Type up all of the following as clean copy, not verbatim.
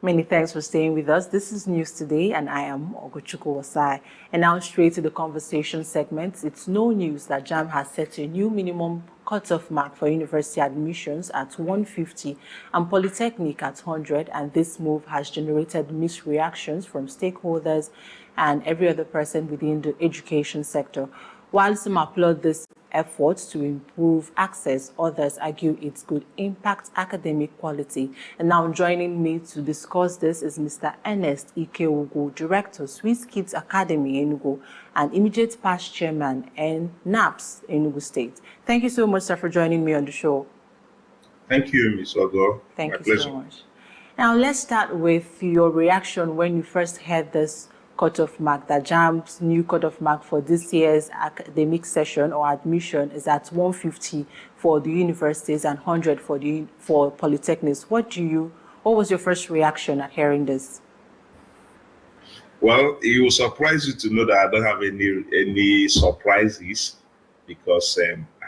Many thanks for staying with us. This is News Today, and I am Ogochukwu Wasai. And now straight to the conversation segment. It's no news that Jamb has set a new minimum cutoff mark for university admissions at 150 and Polytechnic at 100, and this move has generated mixed reactions from stakeholders and every other person within the education sector. While some applaud this effort to improve access, others argue it could impact academic quality. And now joining me to discuss this is Mr. Ernest Ike Ugwu, Director, Swiss Kids Academy, Enugu, and immediate past chairman and NAPS, Enugu State. Thank you so much, sir, for joining me on the show. Thank you, Ms. Ogo. Thank you so much. Now, let's start with your reaction when you first heard this cutoff mark, that Jamb's new cutoff mark for this year's academic session or admission is at 150 for the universities and 100 for polytechnics. What was your first reaction at hearing this? Well, it will surprise you to know that I don't have any surprises, because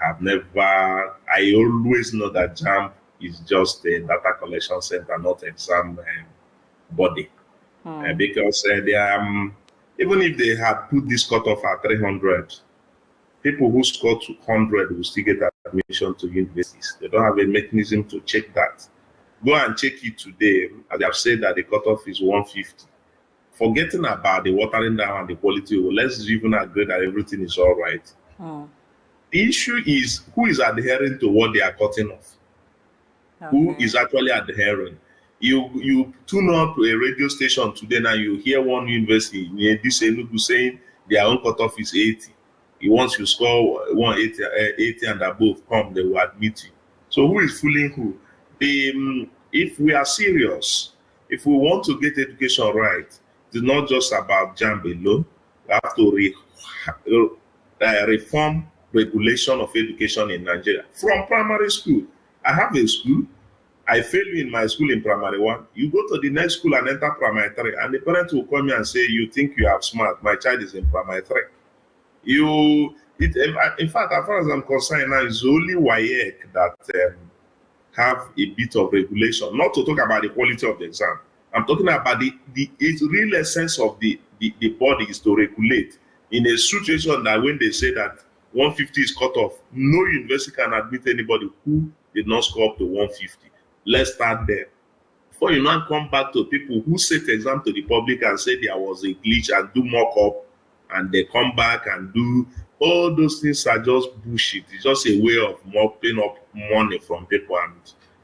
I always know that Jamb is just a data collection center, not exam body. Because even if they had put this cutoff at 300, people who score 200 will still get admission to universities. They don't have a mechanism to check that. Go and check it today, as I've said that the cutoff is 150. Forgetting about the watering down and the quality, let's even agree that everything is all right. The issue is who is adhering to what they are cutting off. Okay. Who is actually adhering? You tune up to a radio station today, now you hear one university near this Enugu saying their own cutoff is 80. Once you score 180 and above, they will admit you. So who is fooling who? If we are serious, if we want to get education right, it's not just about Jamb alone. We have to reform regulation of education in Nigeria. From primary school, I have a school. I failed you in my school in primary 1. You go to the next school and enter primary 3, and the parent will come here and say, "You think you are smart? My child is in primary 3." In fact, as far as I'm concerned now, it's only WAEC that have a bit of regulation. Not to talk about the quality of the exam. I'm talking about the real essence of the body is to regulate. In a situation that when they say that 150 is cut off, no university can admit anybody who did not score up to 150. Let's start there. Before you now come back to people who set exam to the public and say there was a glitch and do mock-up, and they come back and do all those things are just bullshit. It's just a way of mopping up money from people and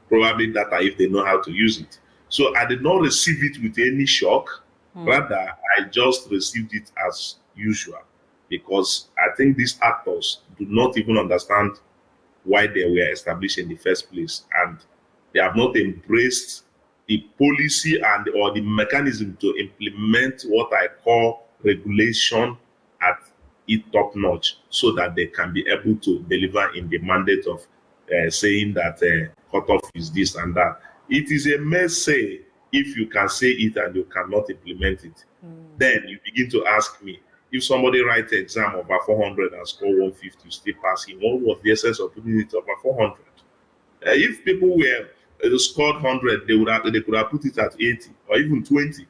probably data if they know how to use it. So I did not receive it with any shock. Rather, I just received it as usual, because I think these actors do not even understand why they were established in the first place, and they have not embraced the policy or the mechanism to implement what I call regulation at it top notch, so that they can be able to deliver in the mandate of saying that cutoff is this and that. It is a mess if you can say it and you cannot implement it. Then you begin to ask me, if somebody writes an exam over 400 and score 150, you still pass him. What was the essence of putting it over 400? If people were scored 100, they could have put it at 80 or even 20.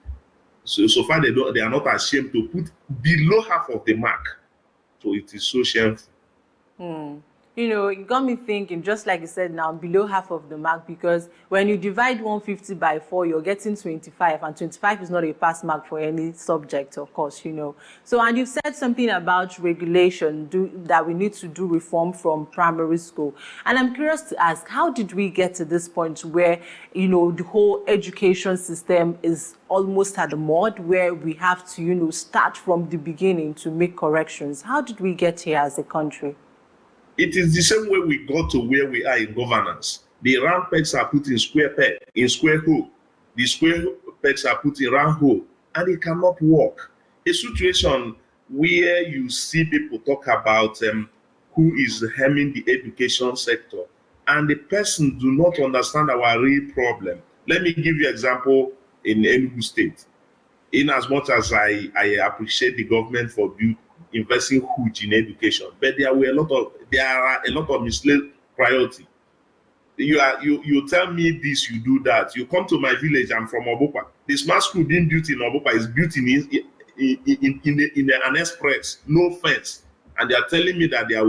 So far they are not ashamed to put below half of the mark. So it is so shameful. It got me thinking, just like you said now, below half of the mark, because when you divide 150 by 4, you're getting 25, and 25 is not a pass mark for any subject, of course, So, and you've said something about regulation, that we need to do reform from primary school. And I'm curious to ask, how did we get to this point where, the whole education system is almost at the mud, where we have to, start from the beginning to make corrections? How did we get here as a country? It is the same way we got to where we are in governance. The round pegs are put in square hole. The square pegs are put in round hole, and it cannot work. A situation where you see people talk about who is hemming the education sector, and the person do not understand our real problem. Let me give you an example in Enugu State. In as much as I appreciate the government for investing huge in education, but there are a lot of misplaced priority. You tell me this, you do that. You come to my village. I'm from Obupa. The smart school being built in Obupa is built in an express, no fence, and they are telling me that there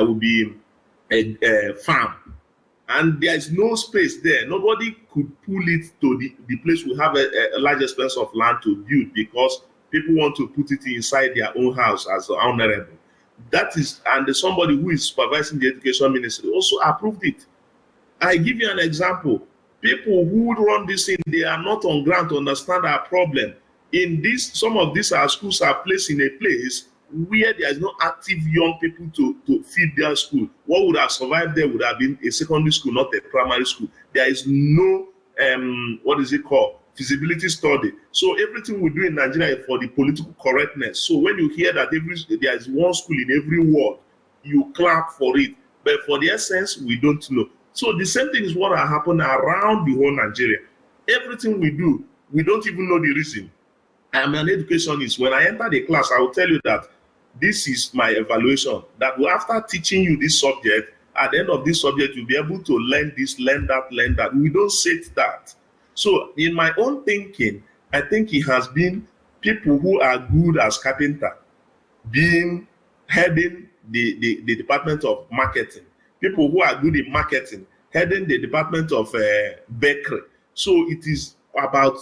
will be a farm, and there is no space there. Nobody could pull it to the place we have a large expense of land to build because people want to put it inside their own house as honorable. That is, and somebody who is supervising the education ministry also approved it. I give you an example. People who run this thing, they are not on ground to understand our problem. In this, some of these our schools are placed in a place where there is no active young people to feed their school. What would have survived there would have been a secondary school, not a primary school. There is no what is it called? Feasibility study. So everything we do in Nigeria is for the political correctness. So when you hear that there is one school in every ward, you clap for it. But for the essence, we don't know. So the same thing is what has happened around the whole Nigeria. Everything we do, we don't even know the reason. I am an educationist. When I enter the class, I will tell you that this is my evaluation. That after teaching you this subject, at the end of this subject, you'll be able to learn this, learn that, learn that. We don't set that. So in my own thinking, I think it has been people who are good as carpenter heading the department of marketing. People who are good in marketing heading the department of bakery. So it is about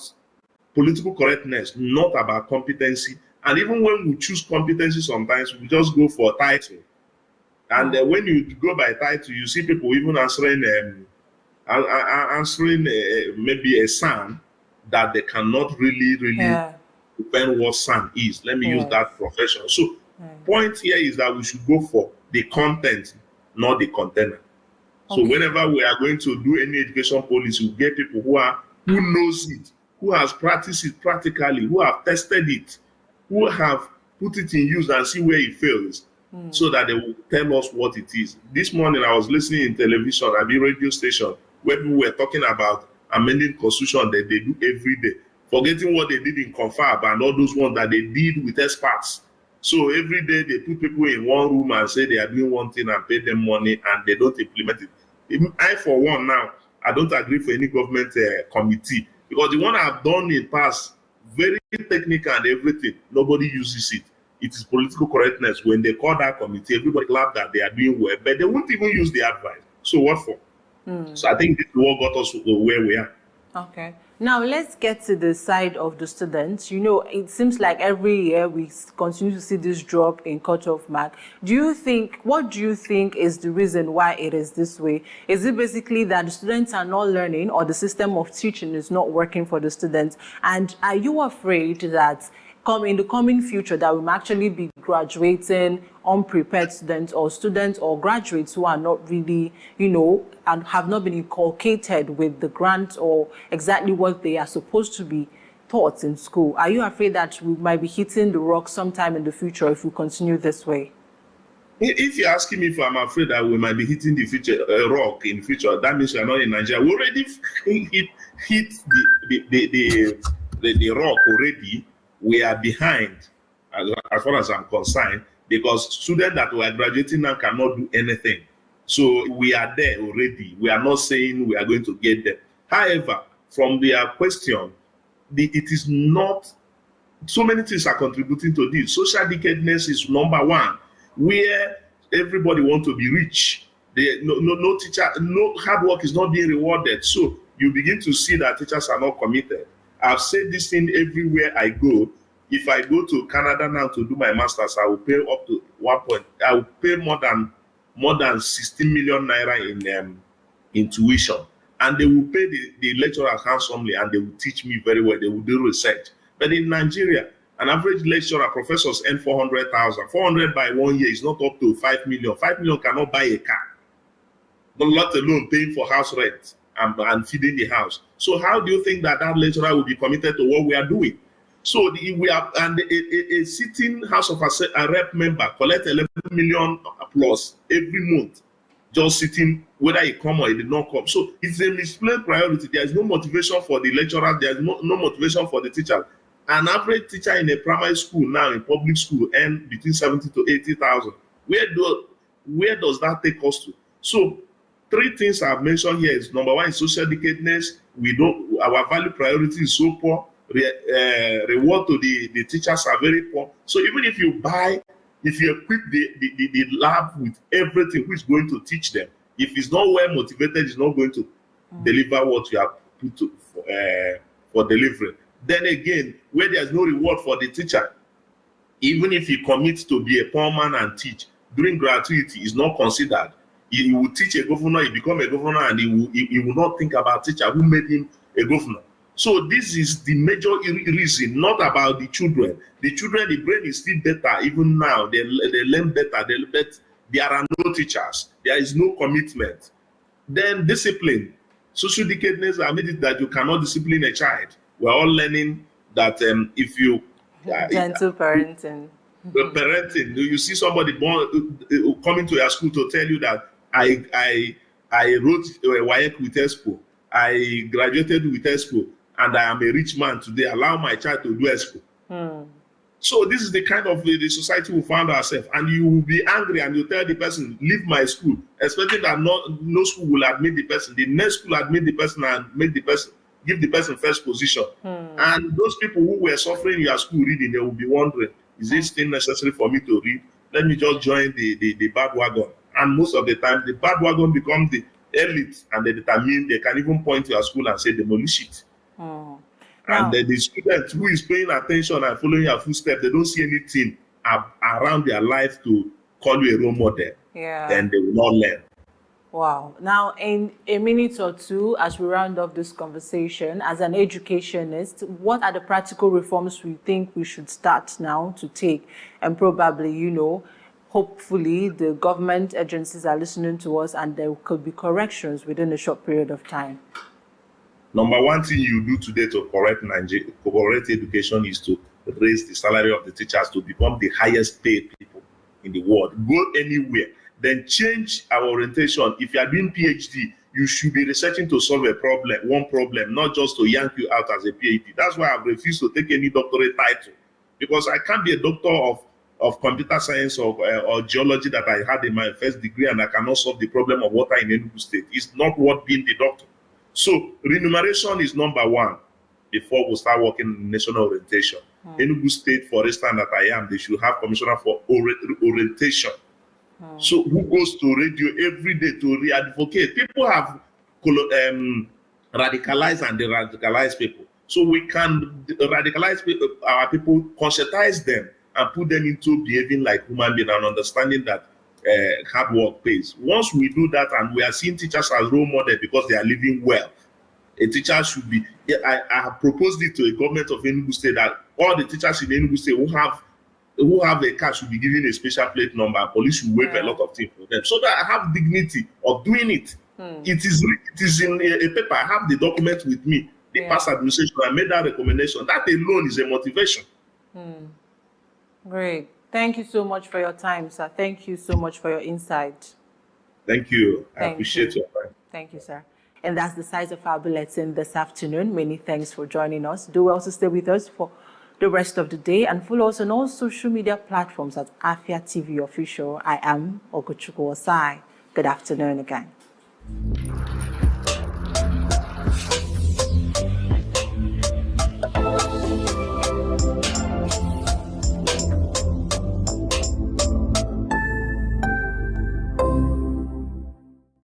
political correctness, not about competency. And even when we choose competency, sometimes we just go for title. And when you go by title, you see people even answering maybe a son that they cannot really defend what son is. Let me use that profession. So point here is that we should go for the content, not the container. So whenever we are going to do any education policy, we get people who knows it, who has practiced it practically, who have tested it, who have put it in use and see where it fails, so that they will tell us what it is. This morning I was listening in television at the radio station where people were talking about amending constitution that they do every day, forgetting what they did in Confab and all those ones that they did with experts. So every day they put people in one room and say they are doing one thing and pay them money and they don't implement it. I, for one, now, I don't agree for any government committee, because the one I've done in past, very technical and everything, nobody uses it. It is political correctness. When they call that committee, everybody clap that they are doing well, but they won't even use the advice. So what for? So I think this is what got us where we are. Okay. Now let's get to the side of the students. You know, it seems like every year we continue to see this drop in cutoff mark. What do you think is the reason why it is this way? Is it basically that the students are not learning, or the system of teaching is not working for the students? And are you afraid that in the coming future that we might actually be graduating unprepared students or graduates who are not really, and have not been inculcated with the grant or exactly what they are supposed to be taught in school? Are you afraid that we might be hitting the rock sometime in the future if we continue this way? If you're asking me if I'm afraid that we might be hitting the future rock in the future, that means we're not in Nigeria. We already hit the rock already. We are behind as far as I'm concerned, because students that were graduating now cannot do anything. So we are there already. We are not saying we are going to get there. However, from their question, it is not, so many things are contributing to this. Social wickedness is number one, where everybody wants to be rich. No teacher, no hard work is not being rewarded. So you begin to see that teachers are not committed. I've said this thing everywhere I go. If I go to Canada now to do my master's, I will pay up to I will pay more than 16 million naira in tuition, and they will pay the lecturers handsomely, and they will teach me very well. They will do research. But in Nigeria, an average lecturer, professors earn 400,000. 400 by 1 year is not up to 5 million. 5 million cannot buy a car, but let alone paying for house rent and feeding the house. So how do you think that lecturer will be committed to what we are doing? So a sitting House of a Rep member collect 11 million plus every month, just sitting, whether he come or he did not come. So it's a misplaced priority. There is no motivation for the lecturer. There is no motivation for the teacher. An average teacher in a primary school now, in public school, earn between 70 to 80,000. Where does that take us to? So three things I've mentioned here is number one is social decadness. Our value priority is so poor. Reward to the teachers are very poor. So even if you equip the lab with everything which is going to teach them, if it's not well motivated, it's not going to deliver what you have put for delivery. Then again, where there's no reward for the teacher, even if he commits to be a poor man and teach, during gratuity is not considered. He will teach a governor, he become a governor, and he will not think about teacher who made him a governor. So this is the major reason, not about the children. The children, the brain is still better even now. They learn better. There are no teachers. There is no commitment. Then discipline. Social decadness has made it that you cannot discipline a child. We're all learning that if you... gentle parenting. Parenting. You see somebody coming to your school to tell you that I wrote WAEC with ESCO. I graduated with ESCO. And I am a rich man today. Allow my child to do ESCO. So this is the kind of the society we found ourselves. And you will be angry and you tell the person, leave my school, expecting that no school will admit the person. The next school admit the person and give the person first position. And those people who were suffering in your school reading, they will be wondering, is this thing necessary for me to read? Let me just join the bad wagon. And most of the time, the bad wagon becomes the elite, and they can even point to your school and say, demolish it. And the student who is paying attention and following your footsteps, they don't see anything around their life to call you a role model. Then they will not learn. Wow. Now, in a minute or two, as we round off this conversation, as an educationist, what are the practical reforms we think we should start now to take? And probably, hopefully the government agencies are listening to us and there could be corrections within a short period of time. Number one thing you do today to correct education is to raise the salary of the teachers to become the highest paid people in the world. Go anywhere. Then change our orientation. If you are doing PhD, you should be researching to solve one problem, not just to yank you out as a PhD. That's why I've refused to take any doctorate title, because I can't be a doctor of computer science or geology that I had in my first degree, and I cannot solve the problem of water in Enugu State. It's not worth being the doctor. So remuneration is number one before we start working in national orientation. Enugu State, for instance, that I am, they should have commissioner for orientation. So who goes to radio every day to re-advocate? People have radicalized and de-radicalized people. So we can radicalize our people, conscientize them, and put them into behaving like human beings and understanding that hard work pays. Once we do that, and we are seeing teachers as role models because they are living well, a teacher should be. I have proposed it to a government of Enugu State that all the teachers in Enugu State who have a car should be given a special plate number. Police should waive a lot of things for them, so that I have dignity of doing it. It is in a paper. I have the document with me. The past administration, I made that recommendation. That alone is a motivation. Great. Thank you so much for your time, sir. Thank you so much for your insight. Thank you. I appreciate your time. Thank you, sir. And that's the size of our bulletin this afternoon. Many thanks for joining us. Do well to stay with us for the rest of the day and follow us on all social media platforms at Afia TV Official. I am Ogochukwu Osai. Good afternoon again.